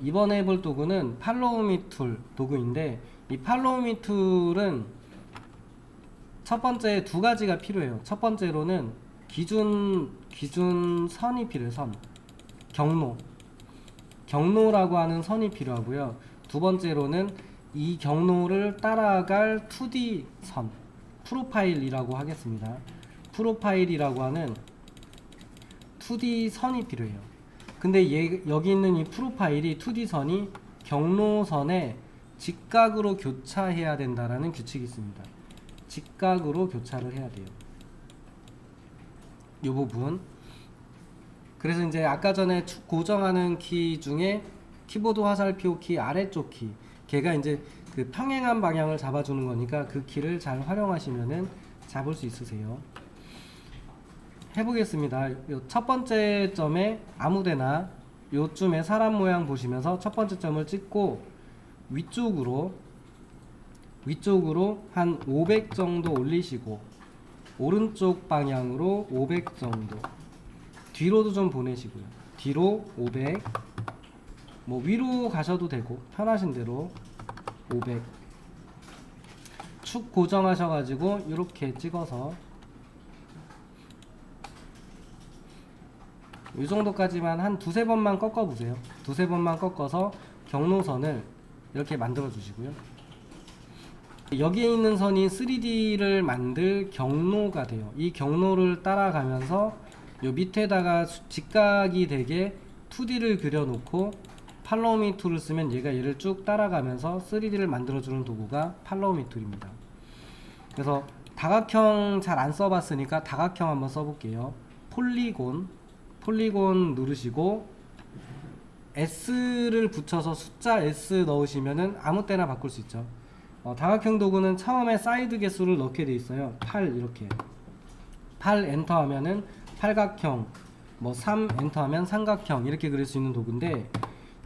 이번에 해볼 도구는 팔로우 미 툴 도구인데, 이 팔로우 미 툴은 첫 번째 두 가지가 필요해요. 첫 번째로는 기준 선이 필요해요. 선. 경로라고 하는 선이 필요하고요. 두 번째로는 이 경로를 따라갈 2D 선, 프로파일이라고 하겠습니다. 프로파일이라고 하는 2D 선이 필요해요. 근데 여기 있는 이 프로파일이 2D 선이 경로선에 직각으로 교차해야 된다라는 규칙이 있습니다. 직각으로 교차를 해야 돼요. 이 부분. 그래서 이제 아까 전에 축 고정하는 키 중에 키보드 화살표 키 아래쪽 키, 걔가 이제 그 평행한 방향을 잡아주는 거니까 그 키를 잘 활용하시면은 잡을 수 있으세요. 해보겠습니다. 첫 번째 점에 아무데나 요쯤에 사람 모양 보시면서 첫 번째 점을 찍고 위쪽으로 한 500 정도 올리시고, 오른쪽 방향으로 500 정도, 뒤로도 좀 보내시고요. 뒤로 500, 뭐 위로 가셔도 되고 편하신 대로 500. 축 고정하셔가지고 이렇게 찍어서 이 정도까지만 한 두세 번만 꺾어 보세요. 두세 번만 꺾어서 경로선을 이렇게 만들어 주시고요. 여기에 있는 선이 3D를 만들 경로가 돼요. 이 경로를 따라가면서 요 밑에다가 직각이 되게 2D를 그려놓고 팔로우 미 툴을 쓰면 얘를 쭉 따라가면서 3D를 만들어주는 도구가 팔로우 미 툴입니다. 그래서 다각형 잘 안 써봤으니까 다각형 한번 써볼게요. 폴리곤 누르시고 S를 붙여서 숫자 S 넣으시면은 아무 때나 바꿀 수 있죠. 다각형 도구는 처음에 사이드 개수를 넣게 돼 있어요. 8 이렇게. 8 엔터 하면은 팔각형, 뭐 3 엔터 하면 삼각형 이렇게 그릴 수 있는 도구인데,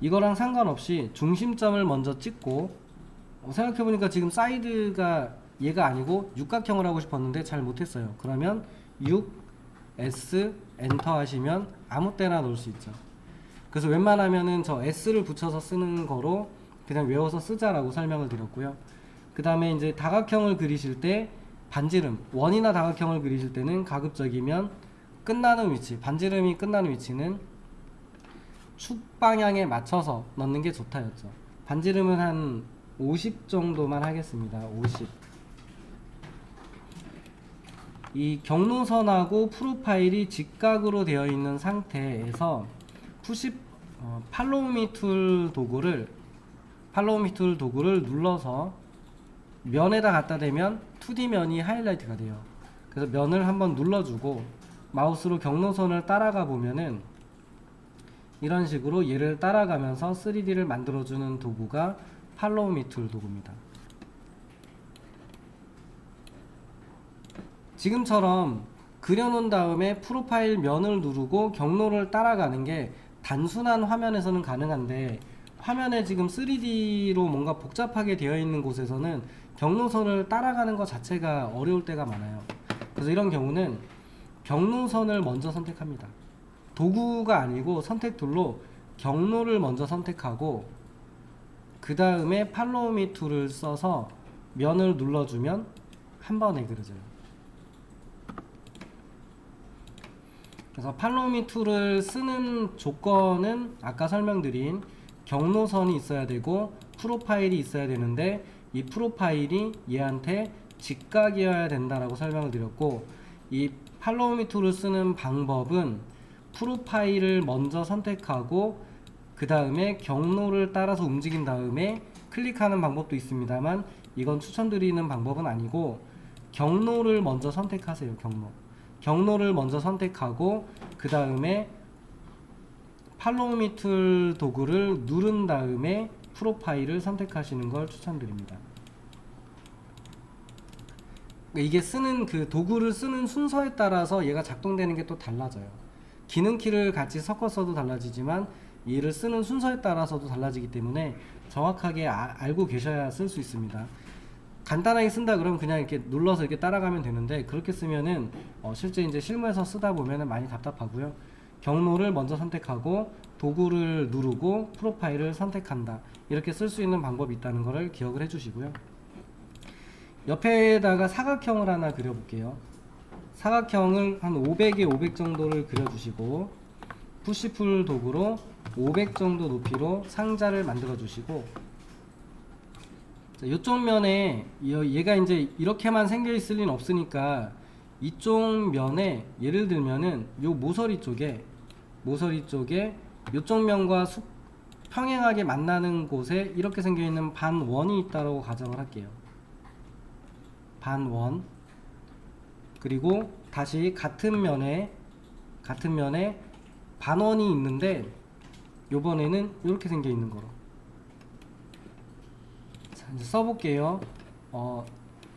이거랑 상관없이 중심점을 먼저 찍고, 생각해보니까 지금 사이드가 얘가 아니고 육각형을 하고 싶었는데 잘 못했어요. 그러면 6 S 엔터 하시면 아무 때나 넣을 수 있죠. 그래서 웬만하면은 저 S를 붙여서 쓰는 거로 그냥 외워서 쓰자라고 설명을 드렸고요. 그 다음에 이제 다각형을 그리실 때 반지름, 원이나 다각형을 그리실 때는 가급적이면 끝나는 위치, 반지름이 끝나는 위치는 축 방향에 맞춰서 넣는 게 좋다였죠. 반지름은 한 50 정도만 하겠습니다. 50. 이 경로선하고 프로파일이 직각으로 되어 있는 상태에서 팔로우 미 툴 도구를 눌러서 면에다 갖다 대면 2D 면이 하이라이트가 돼요. 그래서 면을 한번 눌러주고 마우스로 경로선을 따라가 보면은 이런 식으로 얘를 따라가면서 3D를 만들어주는 도구가 팔로우 미 툴 도구입니다. 지금처럼 그려놓은 다음에 프로파일 면을 누르고 경로를 따라가는 게 단순한 화면에서는 가능한데, 화면에 지금 3D로 뭔가 복잡하게 되어 있는 곳에서는 경로선을 따라가는 것 자체가 어려울 때가 많아요. 그래서 이런 경우는 경로선을 먼저 선택합니다. 도구가 아니고 선택 툴로 경로를 먼저 선택하고 그 다음에 팔로우 미 툴을 써서 면을 눌러주면 한 번에 그려져요. 그래서 팔로우 미 툴을 쓰는 조건은 아까 설명드린 경로선이 있어야 되고 프로파일이 있어야 되는데, 이 프로파일이 얘한테 직각이어야 된다라고 설명을 드렸고, 이 팔로우 미 툴을 쓰는 방법은 프로파일을 먼저 선택하고 그 다음에 경로를 따라서 움직인 다음에 클릭하는 방법도 있습니다만, 이건 추천드리는 방법은 아니고 경로를 먼저 선택하세요. 경로를 먼저 선택하고 그 다음에 팔로우 미 툴 도구를 누른 다음에 프로파일을 선택하시는 걸 추천드립니다. 이게 쓰는 그 도구를 쓰는 순서에 따라서 얘가 작동되는 게 또 달라져요. 기능키를 같이 섞어서도 달라지지만 얘를 쓰는 순서에 따라서도 달라지기 때문에 정확하게 알고 계셔야 쓸 수 있습니다. 간단하게 쓴다 그러면 그냥 이렇게 눌러서 이렇게 따라가면 되는데, 그렇게 쓰면은 실제 이제 실무에서 쓰다 보면은 많이 답답하고요. 경로를 먼저 선택하고 도구를 누르고 프로파일을 선택한다. 이렇게 쓸 수 있는 방법이 있다는 것을 기억을 해주시고요. 옆에다가 사각형을 하나 그려볼게요. 사각형을 한 500에 500 정도를 그려주시고 푸시풀 도구로 500 정도 높이로 상자를 만들어 주시고, 이쪽 면에 얘가 이제 이렇게만 생겨 있을 리는 없으니까 이쪽 면에 예를 들면은 요 모서리 쪽에 이쪽 면과 평행하게 만나는 곳에 이렇게 생겨 있는 반원이 있다고 가정을 할게요. 반원. 그리고 다시 같은 면에 반원이 있는데 요번에는 이렇게 생겨 있는 거로. 자, 이제 써볼게요.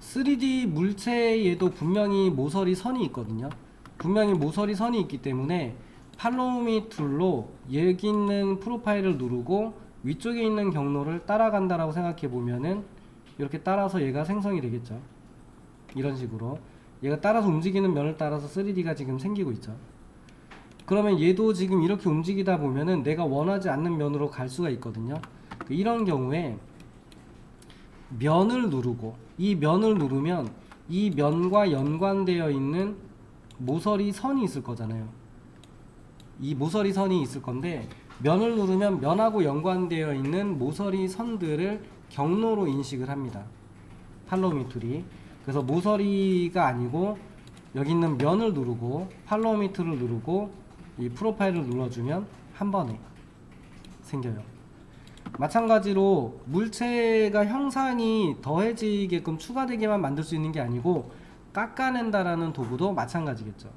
3D 물체에도 분명히 모서리 선이 있거든요. 분명히 모서리 선이 있기 때문에 팔로우 미 툴로 여기 있는 프로파일을 누르고 위쪽에 있는 경로를 따라간다라고 생각해 보면은 이렇게 따라서 얘가 생성이 되겠죠. 이런 식으로 얘가 따라서 움직이는 면을 따라서 3D가 지금 생기고 있죠. 그러면 얘도 지금 이렇게 움직이다 보면은 내가 원하지 않는 면으로 갈 수가 있거든요. 이런 경우에 면을 누르고, 이 면을 누르면 이 면과 연관되어 있는 모서리 선이 있을 거잖아요. 이 모서리 선이 있을 건데 면을 누르면 면하고 연관되어 있는 모서리 선들을 경로로 인식을 합니다. 팔로우 미 툴이. 그래서 모서리가 아니고 여기 있는 면을 누르고 팔로우 미 툴을 누르고 이 프로파일을 눌러주면 한 번에 생겨요. 마찬가지로 물체가 형상이 더해지게끔 추가되게만 만들 수 있는 게 아니고 깎아낸다라는 도구도 마찬가지겠죠.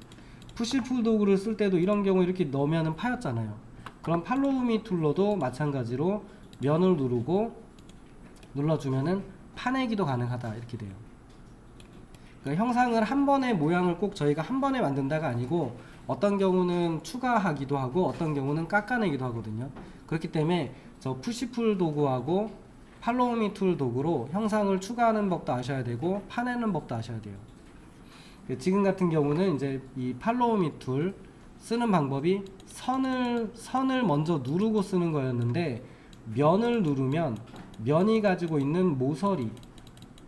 푸시풀 도구를 쓸 때도 이런 경우 이렇게 넣으면 파였잖아요. 그럼 팔로우 미 툴로도 마찬가지로 면을 누르고 눌러주면은 파내기도 가능하다 이렇게 돼요. 그러니까 형상을 한 번에 모양을 꼭 저희가 한 번에 만든다가 아니고 어떤 경우는 추가하기도 하고 어떤 경우는 깎아내기도 하거든요. 그렇기 때문에 저 푸시풀 도구하고 팔로우 미 툴 도구로 형상을 추가하는 법도 아셔야 되고 파내는 법도 아셔야 돼요. 지금 같은 경우는 이제 이 팔로우 미 툴 쓰는 방법이 선을 먼저 누르고 쓰는 거였는데 면을 누르면 면이 가지고 있는 모서리,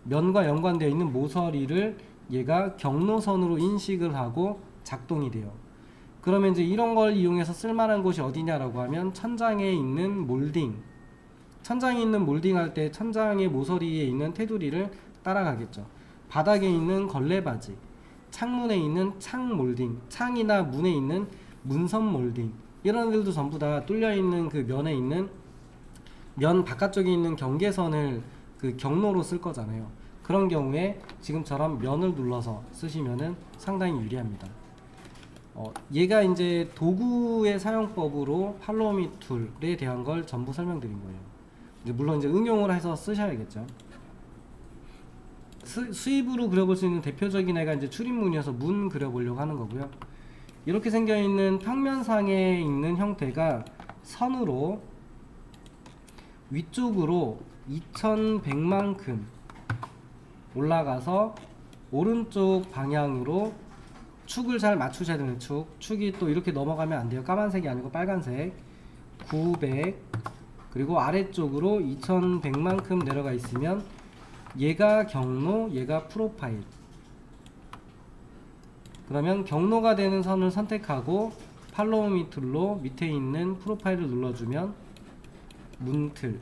면과 연관되어 있는 모서리를 얘가 경로선으로 인식을 하고 작동이 돼요. 그러면 이제 이런 걸 이용해서 쓸만한 곳이 어디냐라고 하면 천장에 있는 몰딩, 천장에 있는 몰딩 할 때 천장의 모서리에 있는 테두리를 따라가겠죠. 바닥에 있는 걸레바지, 창문에 있는 창 몰딩, 창이나 문에 있는 문선 몰딩, 이런 애들도 전부 다 뚫려 있는 그 면에 있는 면 바깥쪽에 있는 경계선을 그 경로로 쓸 거잖아요. 그런 경우에 지금처럼 면을 눌러서 쓰시면은 상당히 유리합니다. 얘가 이제 도구의 사용법으로 팔로우 미 툴에 대한 걸 전부 설명드린 거예요. 물론 이제 응용을 해서 쓰셔야겠죠. 수입으로 그려볼 수 있는 대표적인 애가 이제 출입문이어서 문 그려보려고 하는 거고요. 이렇게 생겨 있는 평면상에 있는 형태가 선으로 위쪽으로 2100만큼 올라가서 오른쪽 방향으로 축을 잘 맞추셔야 되는 축이 또 이렇게 넘어가면 안 돼요. 까만색이 아니고 빨간색. 900 그리고 아래쪽으로 2100만큼 내려가 있으면 얘가 경로, 얘가 프로파일. 그러면 경로가 되는 선을 선택하고 팔로우 미 툴로 밑에 있는 프로파일을 눌러주면 문틀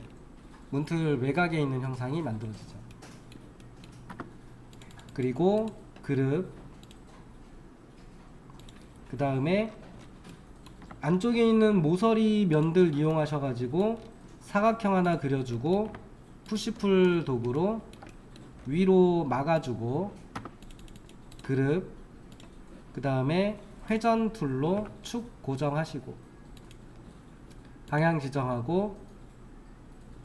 외곽에 있는 형상이 만들어지죠. 그리고 그룹, 그 다음에 안쪽에 있는 모서리 면들 이용하셔가지고 사각형 하나 그려주고 푸시풀 도구로 위로 막아주고 그룹, 그 다음에 회전 툴로 축 고정하시고 방향 지정하고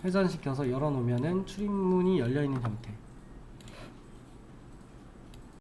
회전시켜서 열어놓으면은 출입문이 열려있는 형태.